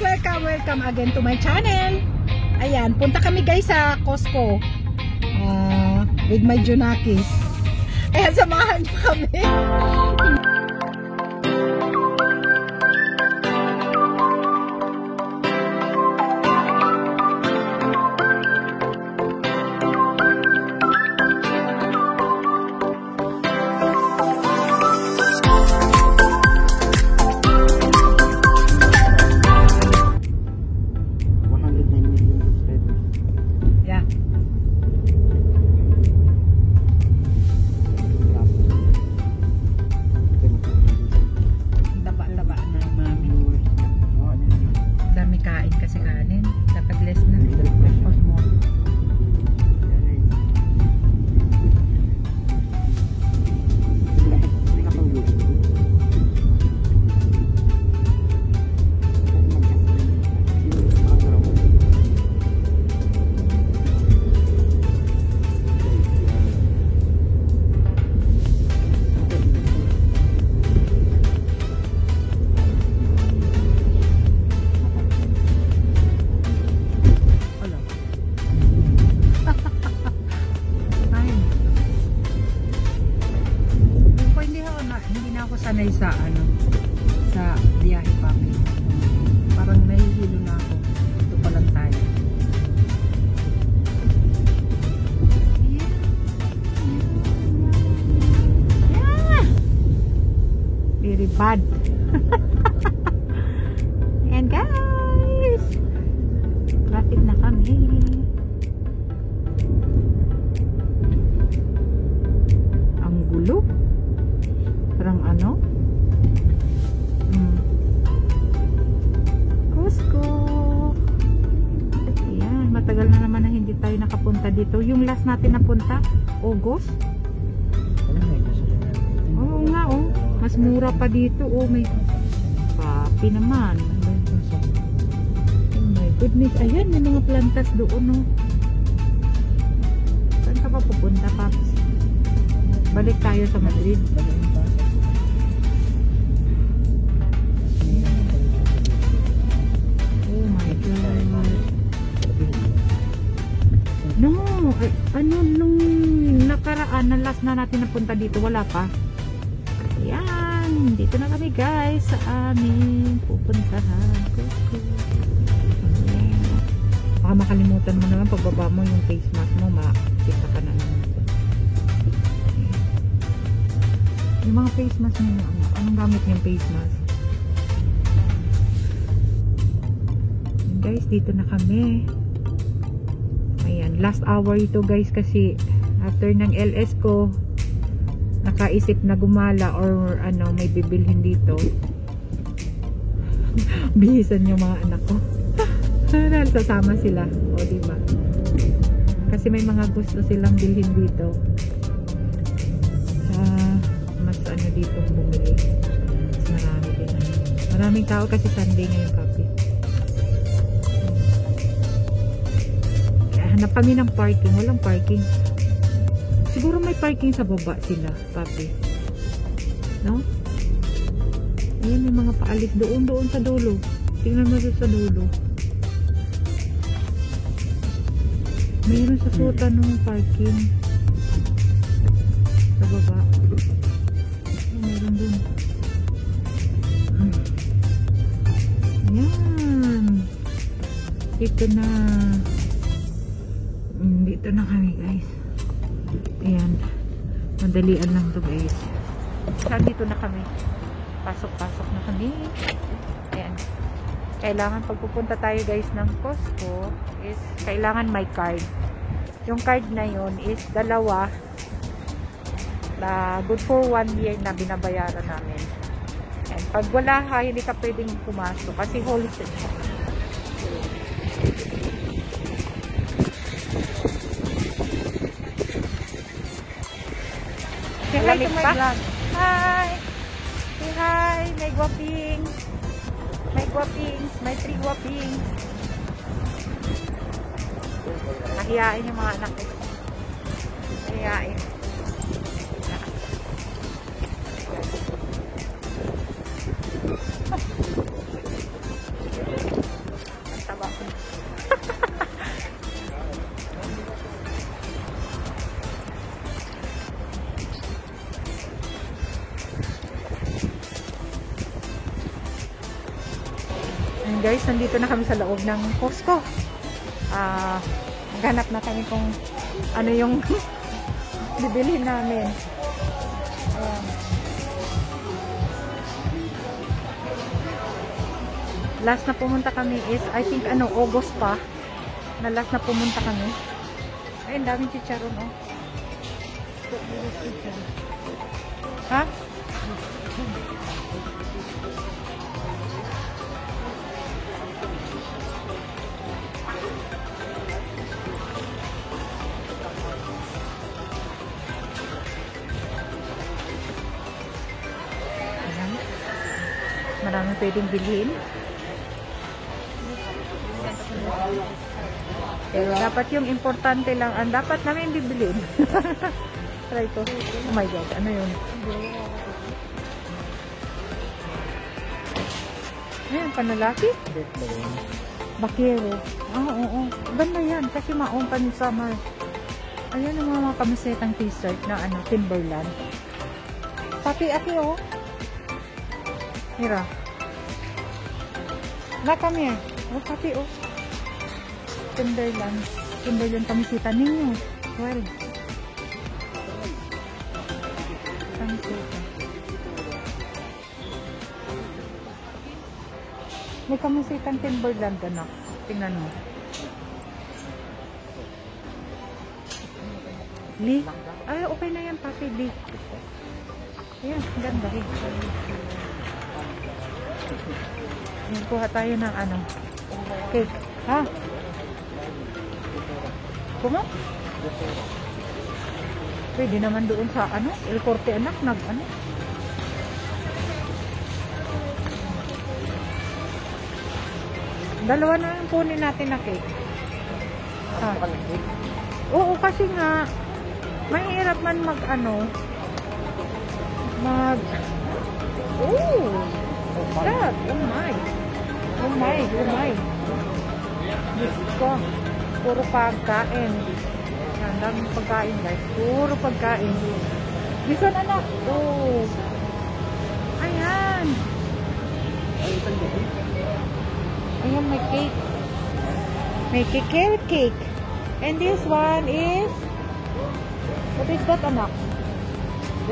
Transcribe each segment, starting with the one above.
guys! Welcome again to my channel. Ayan, punta kami guys sa Costco with my Junakis. Ayan, samahan pa kami. Sanay sa sa biyahe pa kami. Parang nahihilo na ako. Ito pa lang tayo. Yeah. Very bad. And guys, lapit na kami. Ang gulo. Parang Costco. Ayan, matagal na naman na hindi tayo nakapunta dito. Yung last natin napunta, August. Oo nga, oh. Mas mura pa dito. Oh, may papi naman. Oh my goodness. Ayan, may mga plantas doon, oh. Saan ka pa pupunta, Paps? Balik tayo sa Madrid. No, nung nakaraan na last na natin napunta dito, wala pa. Ayan, dito na kami guys sa aming pupuntahan. Baka makalimutan mo naman pagbaba mo yung face mask mo, makita ka na naman. Yung mga face mask nyo, anong gamit yung face mask? Guys, dito na kami. Ayan, last hour ito guys kasi after ng LS ko nakaisip na gumala or may bibilhin dito. Bihisan yung mga anak ko. Dahil sasama sila. O diba? Kasi may mga gusto silang bilhin dito. Mas dito bumili. Mas marami din. Maraming tao kasi Sunday ngayon, Papi. Hanap kami ng parking. Walang parking. Siguro may parking sa baba sila, Papi. No? Ayan, may mga paalis doon sa dulo. Tingnan mo doon sa dulo. Mayroon sa suta ng parking. Sa baba. Mayroon doon. Ayan. Dito na. Dito na kami guys. Ayan, madalian lang to guys. Dito na kami, pasok na kami. Ayan, kailangan pagpupunta tayo guys ng Costco is kailangan may card. Yung card na yon is dalawa na good for 1 year na binabayaran namin. And pag wala hindi ka pwedeng pumasok kasi wholesale. Say hi to my vlog. Hi! Say hi! May guwaping! May guwapings! May 3 guwapings! Nahiyain yung mga anak ko. Nahiyain. And guys, nandito na kami sa loob ng Costco. Ganap na kami kung ano yung bibilhin namin. Ayan. Last na pumunta kami is, I think, August pa. Na last na pumunta kami. Ayun, daming chicharon, oh. Ha? Maraming pwedeng bilhin. Pero dapat yung importante lang, ang dapat namin bibilhin. Try to. Oh my God, ano yun? Ayan, panlalaki? Bakero. Oo. Ganda yan, kasi maong pa sa summer. Ayan ang mga kamisetang t-shirt na Timberland. Pati aki, oh. Mira. Na kami eh. Oh, pati oh. Timberland. Timberland kamisita ninyo. 12. Kamisita. May kamisitang Timberland anak. Tingnan mo. Lee? Ay, okay na yan pati Lee. Ayan, ganda rin. Kuha tayo ng cake. Ha? Kuma? Pwede naman doon sa El Corte anak, Dalawa na yung kunin natin na cake. Ha? Oo, kasi nga, mahirap man that? Oh my. Diyos ko. Puro pagkain. Ang daming pagkain, guys. Puro pagkain. This one, anak. Oh. Ayan. Ayan, may cake. May carrot cake. And this one is... What is that, anak?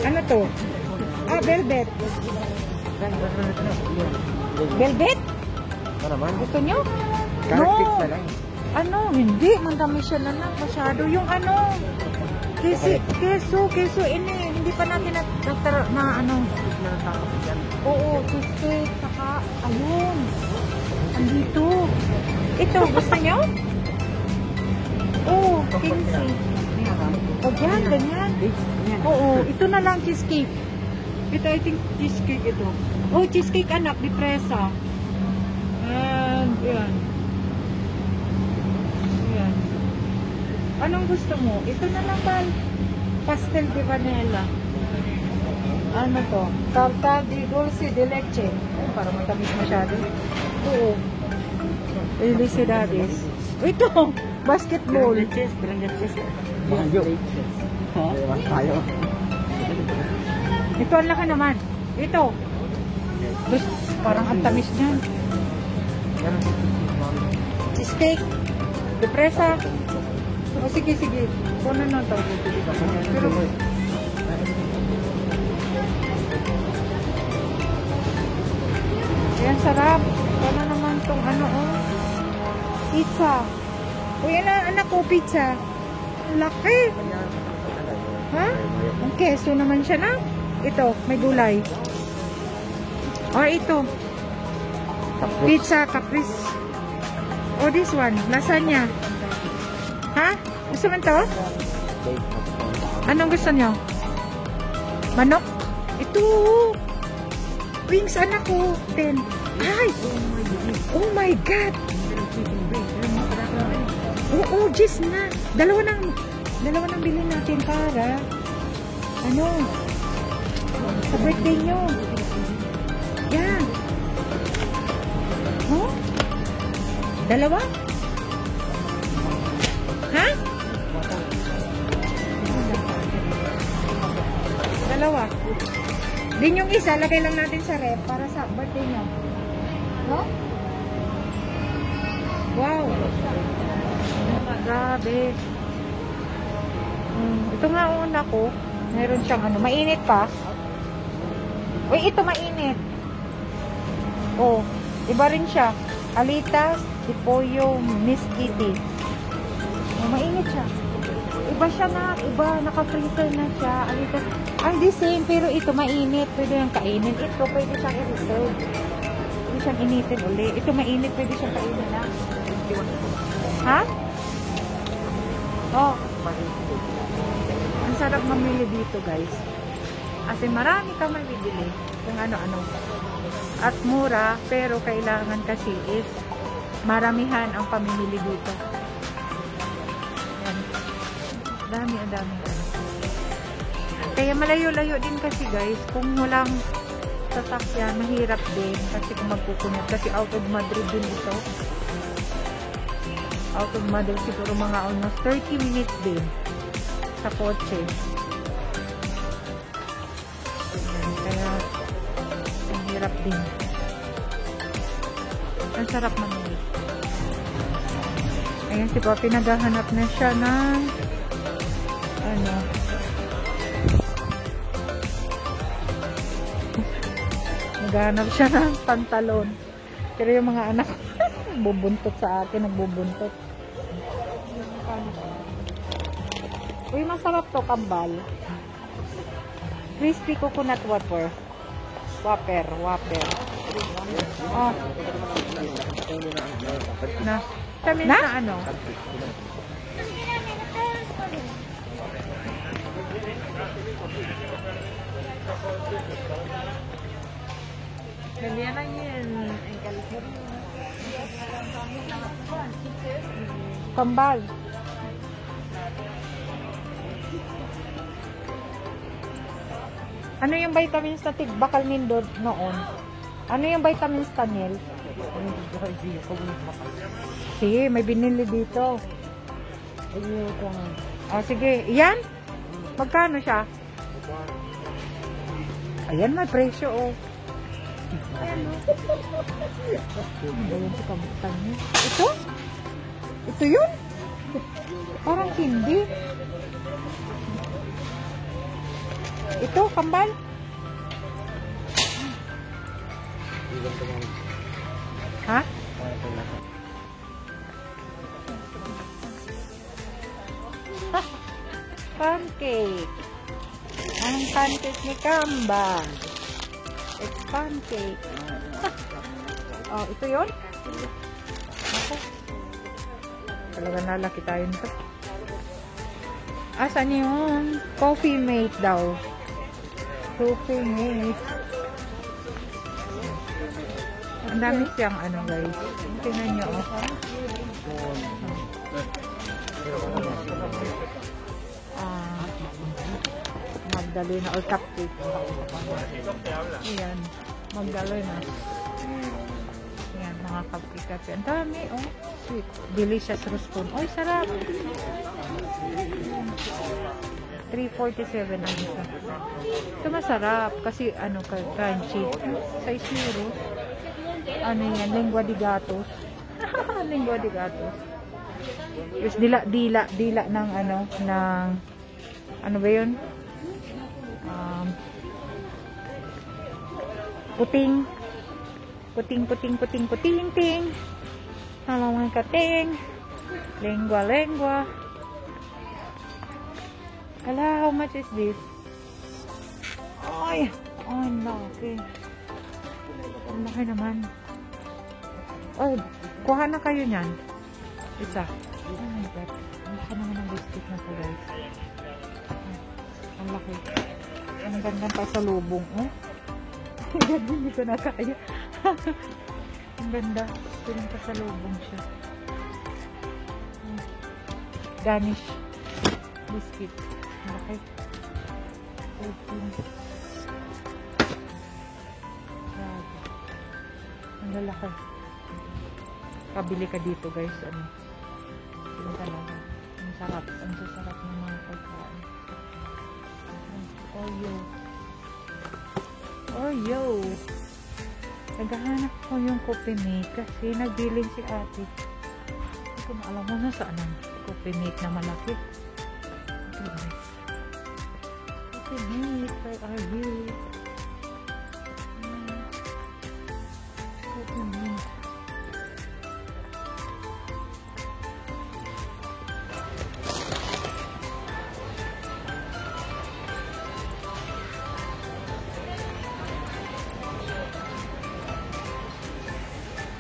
Ano to? Velvet. Velvet? Ano naman? Gusto nyo? Carrot na lang. Hindi. Mandamis siya na lang. Masyado. Yung keso. Hindi pa natin Oo, cheesecake. Saka, ayun. Andito. Ito, gusto nyo? Oo, 15. O, ganyan. Oo, ito na lang cheesecake. Ito, I think cheesecake ito. Oh, cheesecake anak, di presa. And, yan. Yan. Anong gusto mo? Ito na lang ba? Pastel de vanilla. Ano to? Tarta di dulce de leche. Para matamis masyado. Oo. Felicidades. Ito, basketball. Ito ang laki naman. Ito. Parang ang tamis niyan. Cheesecake. Depresa. O sige. Kuno na ito. Pero, ayan, sarap. Ano naman itong pizza. Uy, anak ko, pizza. Laki. Ha? Ang keso naman siya na. Ito, may gulay. Or ito. Pizza, caprese. Or this one, lasagna. Ha? Gusto mo ito? Anong gusto nyo? Manok? Ito. Wings, anak ko. 10. Ay! Oh my God! Oo, Jis na. Dalawa nang bilhin natin para sa birthday nyo. Yan. Oh? Dalawa? Ha? Dalawa. Din yung isa, lagay lang natin sa ref para sa birthday nyo. No? Grabe. Ito nga una ko. Meron siyang ano. Mainit pa. Uy, ito mainit. Oh, iba rin siya. Alitas de Pollo Miss Kitty. Oh, mainit siya. Iba siya na. Iba. Naka-freezer na siya. Alitas. Ang the same. Pero ito mainit. Pwede yung kainin. Ito pwede siyang i-reserve. Pwede siyang initin uli. Ito mainit. Pwede siyang kainin na. Ha? Oh. Ang sarap mamili dito, guys. Kasi marami ka mabibili kung ano-ano. At mura, pero kailangan kasi is maramihan ang pamimili dito. Yan. Dami, ang dami. Kaya malayo-layo din kasi, guys. Kung walang sasakyan, mahirap din. Kasi kung magkukunyat. Kasi out of Madrid din ito. Out of Madrid siguro mga almost 30 minutes din sa kotse. Kaya ang hirap din. Ang sarap mamili. Ayan si Papi, naghahanap na siya ng ano, naghahanap siya ng pantalon. Pero yung mga anak bubuntot sa akin, nagbubuntot. Uy, masarap to, kambal. Crispy coconut wafer. Wafer. Oh. Na. Tamis na ano? Ganyan lang yun. Kambal. Ano yung vitamins na tigbakal nindot noon? Ano yung vitamins Taniel? Sige, may binili dito. Oh, sige. Yan? Magkano siya? Ayan, may presyo, oh. Ayan, oh. Ano yun sa kamutan niya? Ito? Ito yun? Parang hindi. Ito, kambal. Ha? Pancake. Ang pancake ni Kambal. It's pancake. Oh, ito yun? Ako. Talagang lalaki tayo nito. Asan yung coffee mate daw? Coffee mate. Ang dami siyang ano, guys. Tingnan nyo, oh. Magdalena or cupcake. Ayan. Magdalena. Ayan, mga cupcake. Ang dami, oh. Sweet. Delicious roscon. Oy, sarap. 347 ang isa. Ito masarap. Kasi, ano, crunchy. Sa isuro. Ano yan? Lengua de gatos. Lengua de gatos. Is dila ng ano, ng, ano ba yun? Puting. Ting. Halaman kating. Lengua. Hala, how much is this? Ay, laki. Ang laki naman. Ay, kuha na kayo niyan. Isa. Oh my God. Ang laki naman ng biscuit na to, guys. Ang laki. Ang ganda pa sa lubong, oh. Ang ganda, hindi ko na kaya. Ang ganda. Tingnan pa sa lubong siya. Danish biscuit. Ang laki. 14. Ang lalaki. Kabili ka dito, guys. Ano? Sino talaga? Ang sarap. Ang sasarap ng mga pagkain. Oreo. Naghahanap ko yung coffee mate kasi nagbiling si ate. Hindi ko na alam mo na saan ang coffee mate na malaki. Okay guys. Coffee mate, where are you? Coffee mate.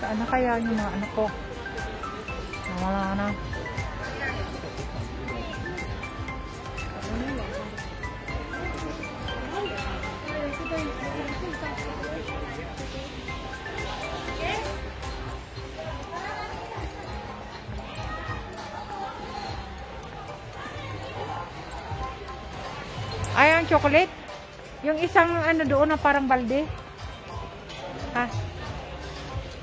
Saan na kaya yung mga anak ko? Wala na. Ay, ang chocolate? Yung isang ano doon na parang balde? Ha?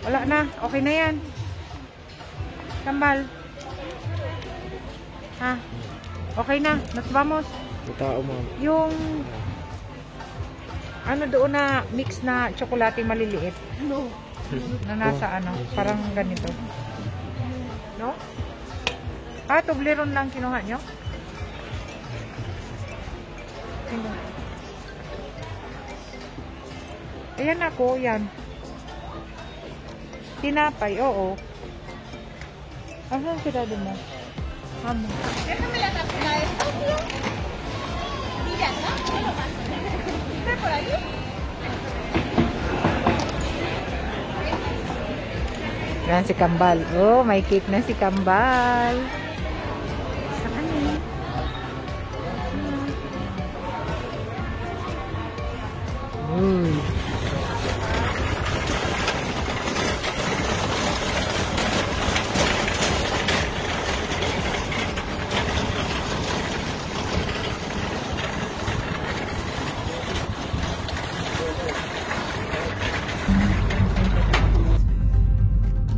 Wala na. Okay na yan. Kambal. Ha? Okay na. Nos vamos. Tao mo. Yung ano doon na mix na tsokolate maliliit. No. Na nasa ano. Parang ganito. No? Ah, Toblerone lang kinuha nyo? Sino? Ayan ako. Yan. Tinapay. Oo. Asan si daddy mo? Mamo. Déjame la tapita esta, tío. Y ya está. ¿Qué lo pasa? ¿Está por allí? Yan si Kambal. Oh, may cake na si Kambal. Saan eh? Uy.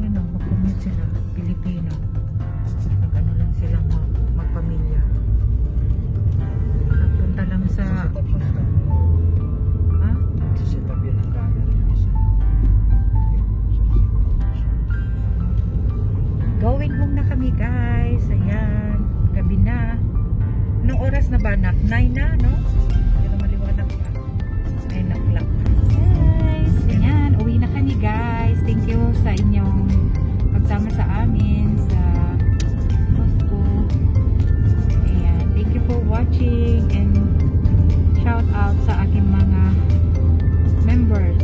Yan o, mag-commute sila. Pilipino. Nag-ano lang silang magpamilya. Nagpunta lang sa... Ha? Sisitap yun ang camera yung isa. Going home na kami guys. Ayan. Gabi na. Anong oras na ba? 9 na, no? Pero maliwanag pa. 9 o'clock. Guys, ayan. Uwi na kami guys. Thank you sa inyong pagsama sa amin sa Costco. Ayan. Thank you for watching and shout out sa aking mga members.